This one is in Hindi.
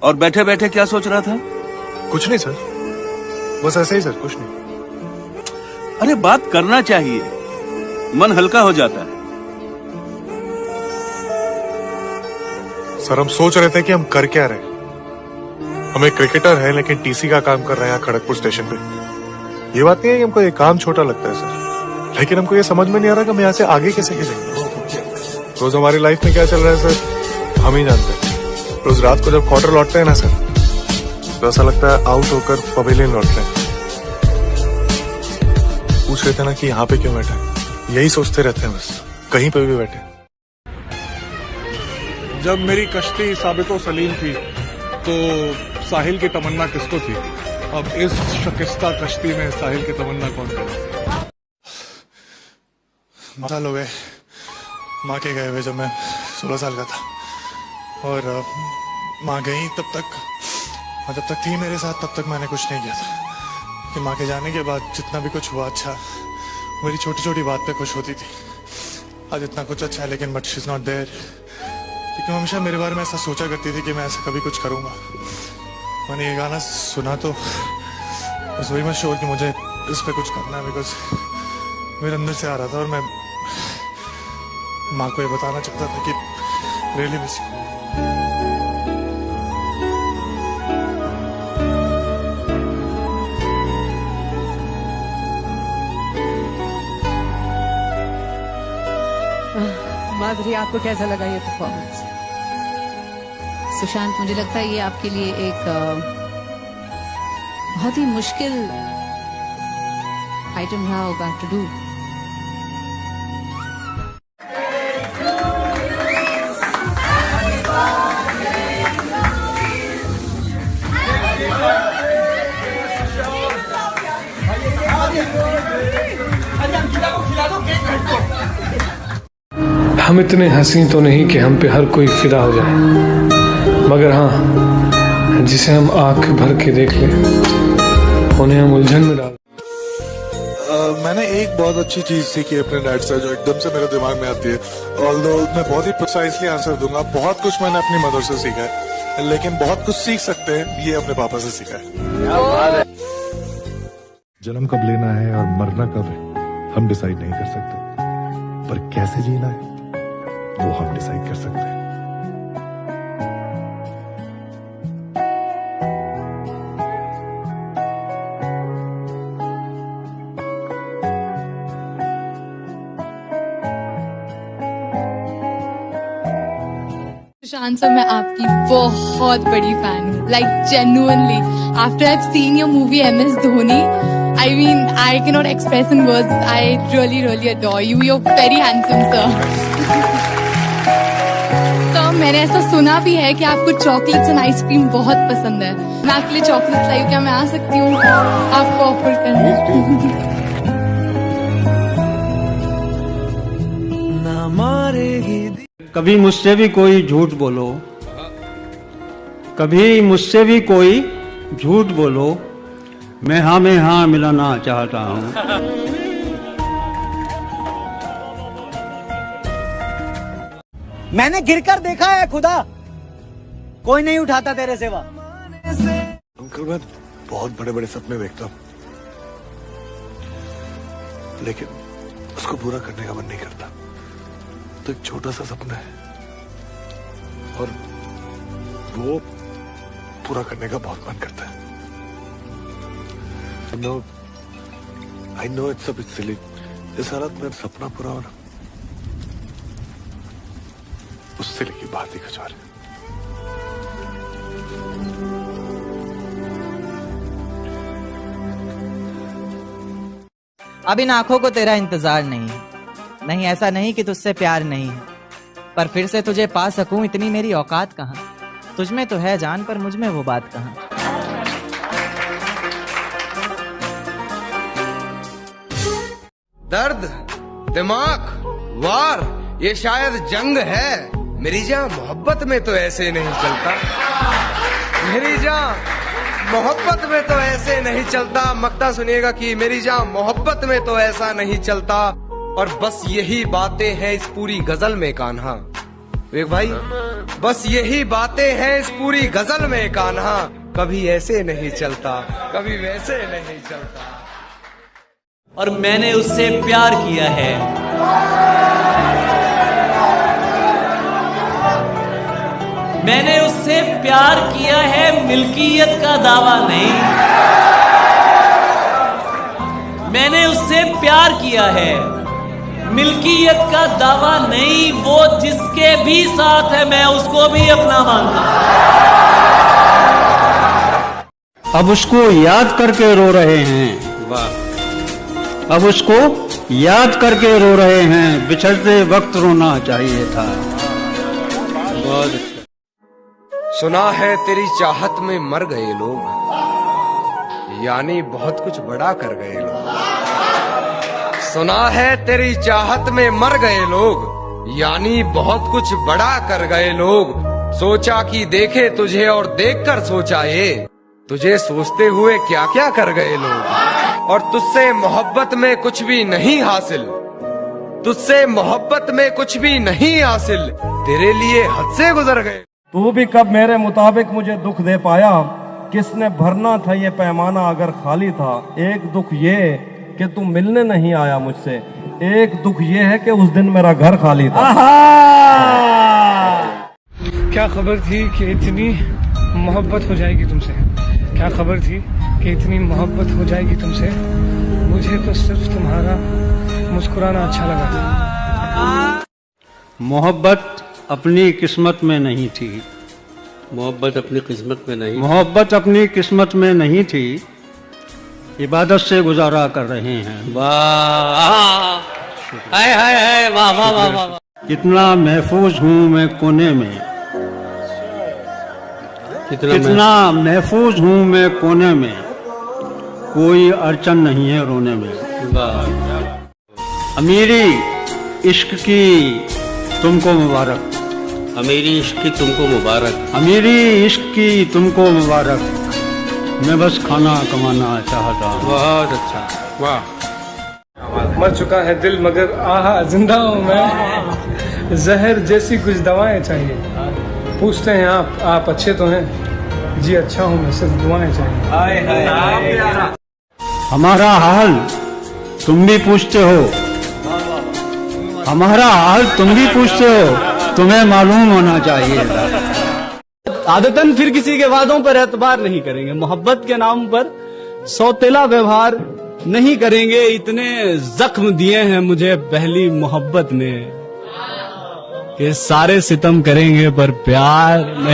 और बैठे बैठे क्या सोच रहा था? कुछ नहीं सर, बस ऐसे ही सर, कुछ नहीं। अरे बात करना चाहिए, मन हल्का हो जाता है। सर हम सोच रहे थे कि हम कर क्या रहे। हम एक क्रिकेटर है लेकिन टीसी का काम कर रहे हैं यहाँ खड़गपुर स्टेशन पे। ये बात नहीं है कि हमको ये काम छोटा लगता है सर, लेकिन हमको ये समझ में नहीं आ रहा कि हम यहाँ से आगे कैसे गिरेंगे। रोज हमारी लाइफ में क्या चल रहा है सर, हम ही जानते हैं। रोज रात को जब क्वार्टर लौटते हैं ना सर, तो ऐसा लगता है आउट होकर पवेलियन लौट रहे हैं। पूछ रहे थे ना कि यहाँ पे क्यों बैठे, यही सोचते रहते हैं बस, कहीं पे भी बैठे। जब मेरी कश्ती साबितो सलीम थी तो साहिल की तमन्ना किसको थी? अब इस शकिस्ता कश्ती में साहिल की तमन्ना कौन करे? साल हो गए माँ के गए हुए, जब मैं 16 साल का था। और माँ गई तब तक थी मेरे साथ, तब तक मैंने कुछ नहीं किया था। कि माँ के जाने के बाद जितना भी कुछ हुआ अच्छा, मेरी छोटी छोटी बात पे खुश होती थी। आज इतना कुछ अच्छा है लेकिन but she is not there. क्योंकि हमेशा मेरे बारे में ऐसा सोचा करती थी कि मैं ऐसा कभी कुछ करूंगा। मैंने ये गाना सुना तो बस वही मैं श्योर कि मुझे इस पे कुछ करना है, बिकॉज मेरे अंदर से आ रहा था। और मैं माँ को ये बताना चाहता था कि रियली मिस यू। माधुरी, आपको कैसा लगा ये परफॉर्मेंस? सुशांत, मुझे लगता है ये आपके लिए एक बहुत ही मुश्किल आइटम रहा होगा टू डू। हम इतने हंसी तो नहीं कि हम पे हर कोई फिदा हो जाए, मगर हाँ, जिसे हम आंख भर के देख लें उन्हें हम उलझन में डाल। मैंने एक बहुत अच्छी चीज सीखी अपने डैड से, जो एकदम से मेरे दिमाग में आती है। ऑल्दो मैं बहुत ही प्रिसाइसली आंसर दूंगा। बहुत कुछ मैंने अपनी मदर से सीखा है, लेकिन बहुत कुछ सीख सकते हैं ये अपने पापा से सीखा है। जन्म कब लेना है और मरना कब है हम डिसाइड नहीं कर सकते, पर कैसे जीना है वो हम डिसाइड कर सकते हैं। सुशांत सर, मैं आपकी बहुत बड़ी फैन हूँ, like genuinely. After I have seen your movie MS Dhoni, I mean, I cannot express in words. I really adore you. You're very handsome, sir. तो मैंने ऐसा सुना भी है कि आपको चॉकलेट्स एंड आइसक्रीम बहुत पसंद है। मैं आपके लिए चॉकलेट्स लाई हूँ, क्या मैं आ सकती हूँ आपको ऑफर करने? कभी मुझसे भी कोई झूठ बोलो, कभी मुझसे भी कोई झूठ बोलो, मैं हाँ मिलाना चाहता हूँ। मैंने गिरकर देखा है खुदा, कोई नहीं उठाता तेरे सिवा। अंकल, मैं बहुत बड़े बड़े सपने देखता हूँ, लेकिन उसको पूरा करने का मन नहीं करता। तो एक छोटा सा सपना है और वो पूरा करने का बहुत मन करता है। I know it's a bit silly. इस हालत में सपना पूरा होना उससे लेके बात ही कुछ और है। अब इन आंखों को तेरा इंतजार नहीं है, नहीं ऐसा नहीं कि तुझसे प्यार नहीं है, पर फिर से तुझे पा सकूं इतनी मेरी औकात कहां। तुझमें तो है जान, पर मुझमें वो बात कहां। दर्द, दिमाग, वार, ये शायद जंग है। मेरी जान मोहब्बत में तो ऐसे नहीं चलता, मेरी जान मोहब्बत में तो ऐसे नहीं चलता। मक्ता सुनिएगा कि मेरी जान मोहब्बत में तो ऐसा नहीं चलता। और बस यही बातें हैं इस पूरी गजल में कान्हा, वे भाई बस यही बातें हैं इस पूरी गजल में कान्हा, कभी ऐसे नहीं चलता, कभी वैसे नहीं चलता। और मैंने उससे प्यार किया है, मैंने उससे प्यार किया है, मिल्कियत का दावा नहीं। मैंने उससे प्यार किया है, मिल्कियत का दावा नहीं। वो जिसके भी साथ है मैं उसको भी अपना मानता हूं। अब उसको याद करके रो रहे हैं। वाह। अब उसको याद करके रो रहे हैं, बिछड़ते वक्त रोना चाहिए था। बहुत अच्छा। सुना है तेरी चाहत में मर गए लोग, यानी बहुत कुछ बड़ा कर गए लोग। सुना है तेरी चाहत में मर गए लोग, यानी बहुत कुछ बड़ा कर गए लोग। सोचा कि देखे तुझे और देखकर सोचा ये, तुझे सोचते हुए क्या क्या कर गए लोग। और तुझसे मोहब्बत में कुछ भी नहीं हासिल, तुझसे मोहब्बत में कुछ भी नहीं हासिल, तेरे लिए हद से गुजर गए। तू भी कब मेरे मुताबिक मुझे दुख दे पाया, किसने भरना था ये पैमाना अगर खाली था। एक दुख ये कि तू मिलने नहीं आया मुझसे, एक दुख ये है कि उस दिन मेरा घर खाली था। क्या खबर थी कि इतनी मोहब्बत हो जाएगी तुमसे, क्या खबर थी कि इतनी मोहब्बत हो जाएगी तुमसे। मुझे तो सिर्फ तुम्हारा मुस्कुराना अच्छा लगा था। मोहब्बत अपनी किस्मत में नहीं थी, मोहब्बत अपनी किस्मत में नहीं, मोहब्बत अपनी किस्मत में नहीं थी, इबादत से गुजारा कर रहे हैं। वाह, हाय हाय हाय, वाह वाह वाह वाह। कितना महफूज हूँ मैं कोने में, कितना महफूज हूँ मैं कोने में, कोई अड़चन नहीं है रोने में। वाह। अमीरी इश्क की तुमको मुबारक, अमीरी इश्क की तुमको मुबारक, अमीरी इश्क की तुमको मुबारक। मैं बस खाना कमाना चाहता हूँ। बहुत अच्छा, वाह। मर चुका है दिल मगर आहा जिंदा हूँ मैं, जहर जैसी कुछ दवाएं चाहिए। पूछते हैं आप अच्छे तो हैं जी? अच्छा हूँ मैं, सिर्फ दुआएं चाहिए। हमारा हाल तुम भी पूछते हो, हमारा हाल तुम भी पूछते हो, तुम्हें मालूम होना चाहिए। आदतन फिर किसी के वादों पर एतबार नहीं करेंगे, मोहब्बत के नाम पर सौतेला व्यवहार नहीं करेंगे। इतने जख्म दिए हैं मुझे पहली मोहब्बत ने कि सारे सितम करेंगे पर प्यार नहीं।